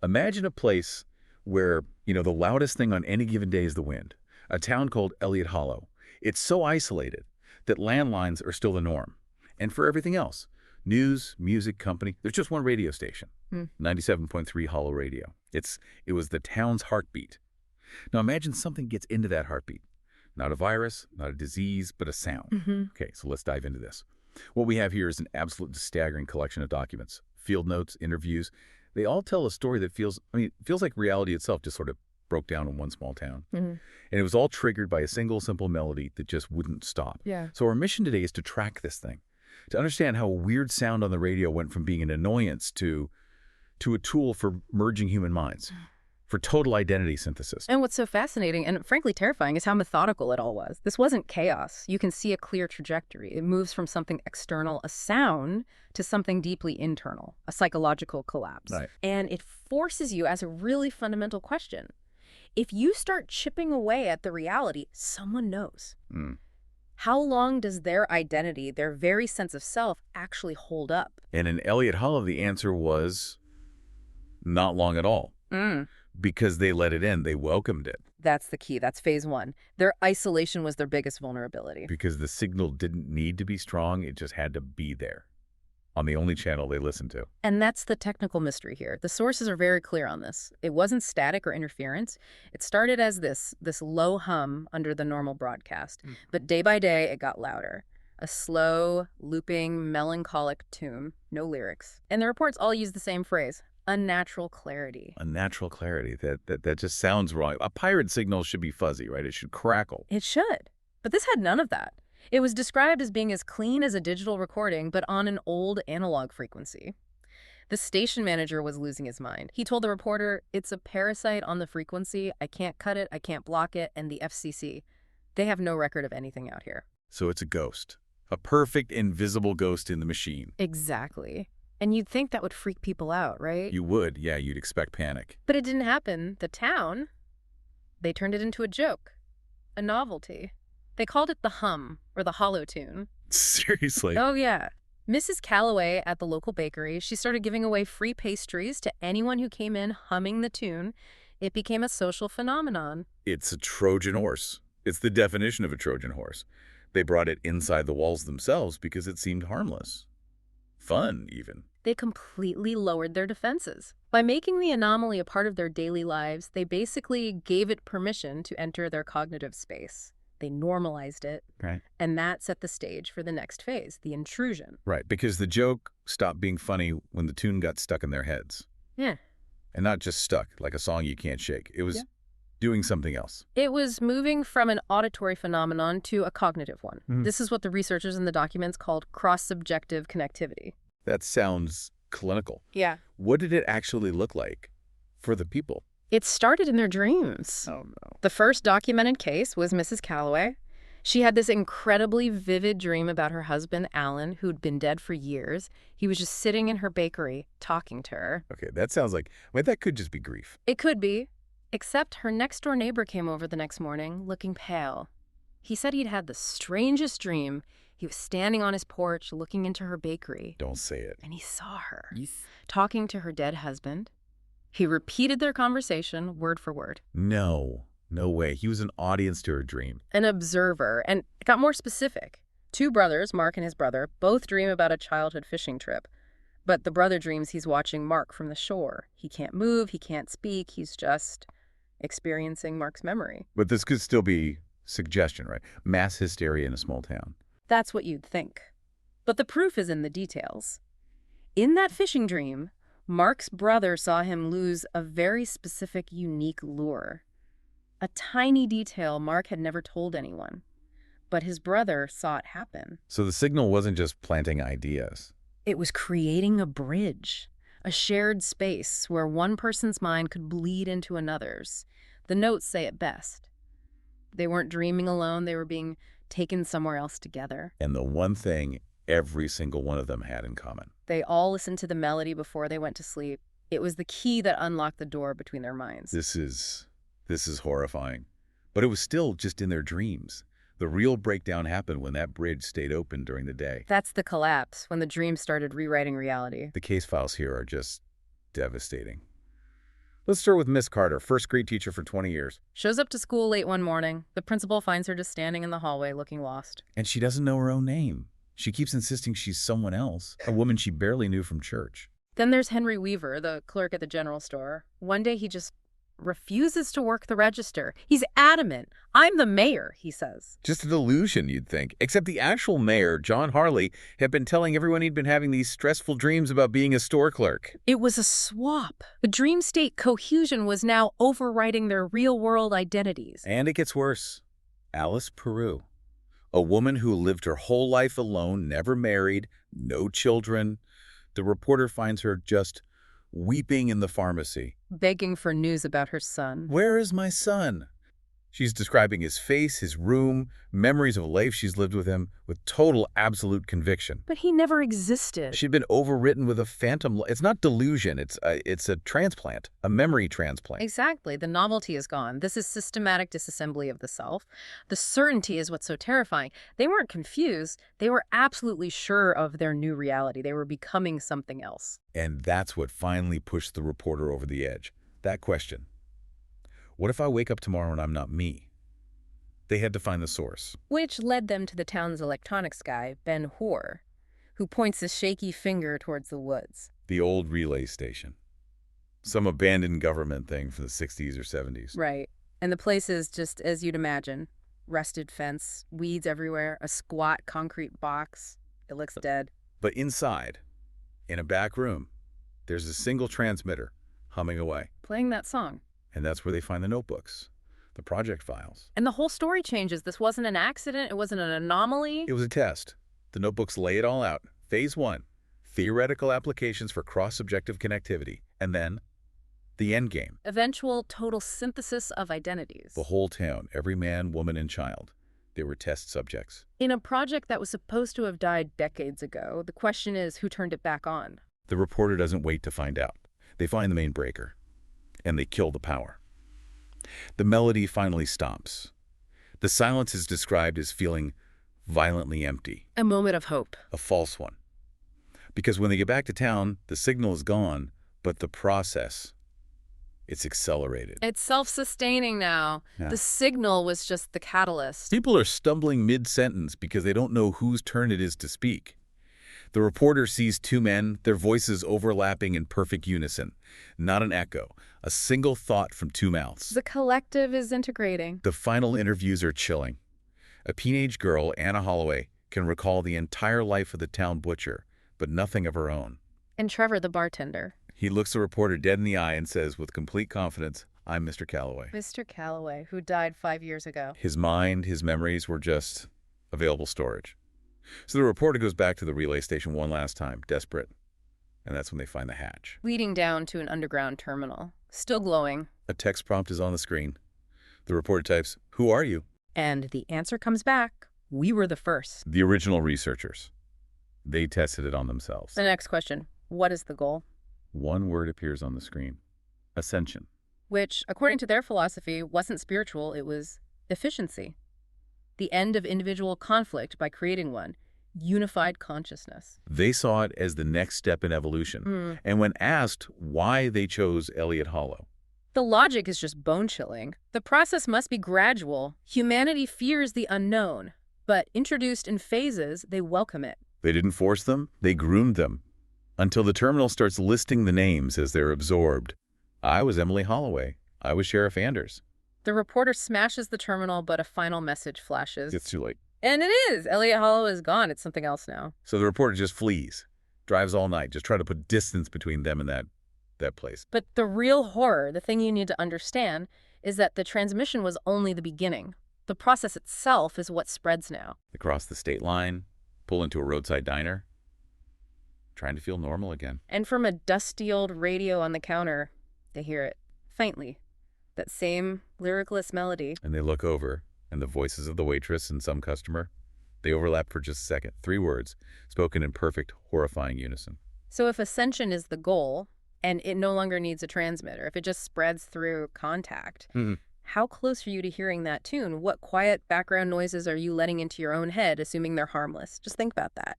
Imagine a place where, the loudest thing on any given day is the wind. A town called Elliott Hollow. It's so isolated that landlines are still the norm. And for everything else, news, music, company, there's just one radio station, 97.3 Hollow Radio. It was the town's heartbeat. Now imagine something gets into that heartbeat. Not a virus, not a disease, but a sound. Okay, so let's dive into this. What we have here is an absolute staggering collection of documents, field notes, interviews. They all tell a story that feels like reality itself just sort of broke down in one small town. And it was all triggered by a single simple melody that just wouldn't stop. Yeah. So our mission today is to track this thing, to understand how a weird sound on the radio went from being an annoyance to a tool for merging human minds, for total identity synthesis. And what's so fascinating and frankly terrifying is how methodical it all was. This wasn't chaos. You can see a clear trajectory. It moves from something external, a sound, to something deeply internal, a psychological collapse. Right. And it forces you as a really fundamental question. If you start chipping away at the reality, someone knows. How long does their identity, their very sense of self, actually hold up? And in Elliott Hollow, the answer was not long at all. Because they let it in. They welcomed it. That's the key. That's phase one. Their isolation was their biggest vulnerability. Because the signal didn't need to be strong. It just had to be there on the only channel they listened to. And that's the technical mystery here. The sources are very clear on this. It wasn't static or interference. It started as this low hum under the normal broadcast. But day by day, it got louder. A slow, looping, melancholic tune. No lyrics. And the reports all use the same phrase. Unnatural clarity. Unnatural clarity. That just sounds wrong. A pirate signal should be fuzzy, right? It should crackle. It should. But this had none of that. It was described as being as clean as a digital recording, but on an old analog frequency. The station manager was losing his mind. He told the reporter, "It's a parasite on the frequency. I can't cut it. I can't block it. And the FCC, they have no record of anything out here." So it's a ghost. A perfect invisible ghost in the machine. Exactly. And you'd think that would freak people out, right? You would. Yeah, you'd expect panic. But it didn't happen. The town, they turned it into a joke, a novelty. They called it the hum, or the hollow tune. Seriously? Oh, yeah. Mrs. Calloway at the local bakery, she started giving away free pastries to anyone who came in humming the tune. It became a social phenomenon. It's a Trojan horse. It's the definition of a Trojan horse. They brought it inside the walls themselves because it seemed harmless. Fun, even. They completely lowered their defenses. By making the anomaly a part of their daily lives, they basically gave it permission to enter their cognitive space. They normalized it, right? And that set the stage for the next phase, the intrusion. Right, because the joke stopped being funny when the tune got stuck in their heads. Yeah. And not just stuck, like a song you can't shake. It was doing something else. It was moving from an auditory phenomenon to a cognitive one. This is what the researchers in the documents called cross-subjective connectivity. That sounds clinical. Yeah. What did it actually look like for the people? It started in their dreams. Oh, no. The first documented case was Mrs. Calloway. She had this incredibly vivid dream about her husband, Alan, who'd been dead for years. He was just sitting in her bakery, talking to her. Okay, that sounds like, that could just be grief. It could be, except her next-door neighbor came over the next morning, looking pale. He said he'd had the strangest dream. He was standing on his porch, looking into her bakery. Don't say it. And he saw her, talking to her dead husband. He repeated their conversation, word for word. No way. He was an audience to her dream. An observer, and it got more specific. Two brothers, Mark and his brother, both dream about a childhood fishing trip. But the brother dreams he's watching Mark from the shore. He can't move, he can't speak, he's just experiencing Mark's memory. But this could still be suggestion, right? Mass hysteria in a small town. That's what you'd think. But the proof is in the details. In that fishing dream, Mark's brother saw him lose a very specific, unique lure. A tiny detail Mark had never told anyone. But his brother saw it happen. So the signal wasn't just planting ideas. It was creating a bridge, a shared space where one person's mind could bleed into another's. The notes say it best. They weren't dreaming alone, they were being taken somewhere else together. And the one thing every single one of them had in common. They all listened to the melody before they went to sleep. It was the key that unlocked the door between their minds. This is horrifying. But it was still just in their dreams. The real breakdown happened when that bridge stayed open during the day. That's the collapse, when the dream started rewriting reality. The case files here are just devastating. Let's start with Miss Carter, first grade teacher for 20 years. Shows up to school late one morning. The principal finds her just standing in the hallway looking lost. And she doesn't know her own name. She keeps insisting she's someone else, a woman she barely knew from church. Then there's Henry Weaver, the clerk at the general store. One day he just refuses to work the register. He's adamant. "I'm the mayor," he says. Just a delusion, you'd think. Except the actual mayor, John Harley, had been telling everyone he'd been having these stressful dreams about being a store clerk. It was a swap. The dream state cohesion was now overriding their real-world identities. And it gets worse. Alice Peru, a woman who lived her whole life alone, never married, no children. The reporter finds her just weeping in the pharmacy. Begging for news about her son. Where is my son? She's describing his face, his room, memories of a life she's lived with him with total, absolute conviction. But he never existed. She'd been overwritten with a phantom. It's not delusion. It's a transplant, a memory transplant. Exactly. The novelty is gone. This is systematic disassembly of the self. The certainty is what's so terrifying. They weren't confused. They were absolutely sure of their new reality. They were becoming something else. And that's what finally pushed the reporter over the edge. That question. What if I wake up tomorrow and I'm not me? They had to find the source. Which led them to the town's electronics guy, Ben Hoare, who points a shaky finger towards the woods. The old relay station. Some abandoned government thing from the 60s or 70s. Right. And the place is just as you'd imagine. Rusted fence, weeds everywhere, a squat concrete box. It looks dead. But inside, in a back room, there's a single transmitter humming away. Playing that song. And that's where they find the notebooks, the project files. And the whole story changes. This wasn't an accident. It wasn't an anomaly. It was a test. The notebooks lay it all out. Phase 1, theoretical applications for cross-subjective connectivity. And then, the end game. Eventual total synthesis of identities. The whole town, every man, woman, and child. They were test subjects. In a project that was supposed to have died decades ago, the question is who turned it back on? The reporter doesn't wait to find out. They find the main breaker. And they kill the power. The melody finally stops. The silence is described as feeling violently empty. A moment of hope. A false one. Because when they get back to town, the signal is gone, but the process, it's accelerated. It's self-sustaining now. Yeah. The signal was just the catalyst. People are stumbling mid-sentence because they don't know whose turn it is to speak. The reporter sees two men, their voices overlapping in perfect unison. Not an echo, a single thought from two mouths. The collective is integrating. The final interviews are chilling. A teenage girl, Anna Holloway, can recall the entire life of the town butcher, but nothing of her own. And Trevor, the bartender. He looks the reporter dead in the eye and says with complete confidence, "I'm Mr. Calloway." Mr. Calloway, who died 5 years ago. His mind, his memories were just available storage. So the reporter goes back to the relay station one last time, desperate. And that's when they find the hatch. Leading down to an underground terminal. Still glowing. A text prompt is on the screen. The reporter types, "Who are you?" And the answer comes back. We were the first. The original researchers. They tested it on themselves. The next question. What is the goal? One word appears on the screen. Ascension. Which, according to their philosophy, wasn't spiritual. It was efficiency. The end of individual conflict by creating one. Unified consciousness. They saw it as the next step in evolution. And when asked why they chose Elliott Hollow, the logic is just bone-chilling. The process must be gradual. Humanity fears the unknown, but introduced in phases, they welcome it. They didn't force them, they groomed them. Until the terminal starts listing the names as they're absorbed. I was Emily Holloway. I was Sheriff Anders. The reporter smashes the terminal, but a final message flashes. It's too late. And it is. Elliott Hollow is gone. It's something else now. So the reporter just flees, drives all night, just trying to put distance between them and that place. But the real horror, the thing you need to understand, is that the transmission was only the beginning. The process itself is what spreads now. They cross the state line, pull into a roadside diner, trying to feel normal again. And from a dusty old radio on the counter, they hear it, faintly. That same lyricless melody. And they look over, and the voices of the waitress and some customer, they overlap for just a second. 3 words, spoken in perfect, horrifying unison. So if ascension is the goal, and it no longer needs a transmitter, if it just spreads through contact, how close are you to hearing that tune? What quiet background noises are you letting into your own head, assuming they're harmless? Just think about that.